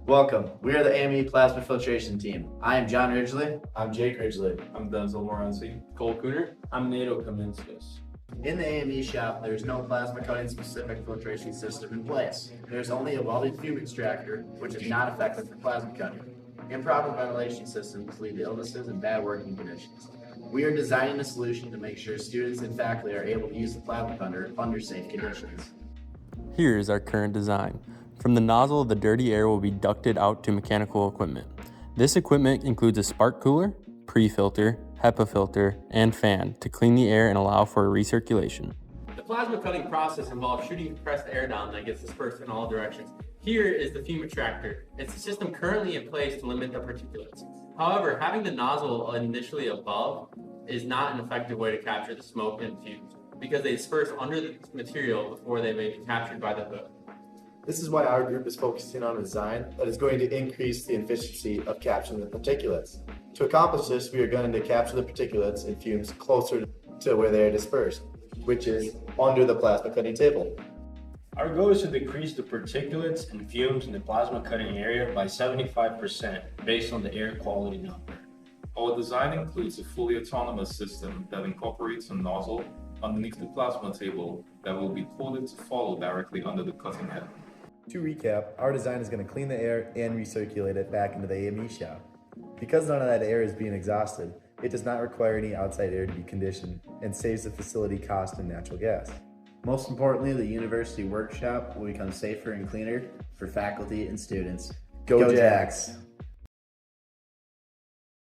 Welcome. We are the AME Plasma Filtration Team. I am John Ridgely. I'm Jake Ridgely. I'm Denzel Morenzi. Cole Cooner. I'm Nato Kaminskis. In the AME shop, there is no plasma cutting specific filtration system in place. There is only a welded fume extractor, which is not effective for plasma cutting. Improper ventilation systems lead to illnesses and bad working conditions. We are designing a solution to make sure students and faculty are able to use the plasma cutter under safe conditions. Here is our current design. From the nozzle, the dirty air will be ducted out to mechanical equipment. This equipment includes a spark cooler, pre-filter, HEPA filter, and fan to clean the air and allow for recirculation. The plasma cutting process involves shooting compressed air down that gets dispersed in all directions. Here is the fume extractor. It's a system currently in place to limit the particulates. However, having the nozzle initially above is not an effective way to capture the smoke and fumes because they disperse under the material before they may be captured by the hood. This is why our group is focusing on a design that is going to increase the efficiency of capturing the particulates. To accomplish this, we are going to capture the particulates and fumes closer to where they are dispersed, which is under the plasma cutting table. Our goal is to decrease the particulates and fumes in the plasma cutting area by 75% based on the air quality number. Our design includes a fully autonomous system that incorporates a nozzle underneath the plasma table that will be coded to follow directly under the cutting head. To recap, our design is going to clean the air and recirculate it back into the AME shop. Because none of that air is being exhausted, it does not require any outside air to be conditioned and saves the facility cost in natural gas. Most importantly, the university workshop will become safer and cleaner for faculty and students. Go Jacks!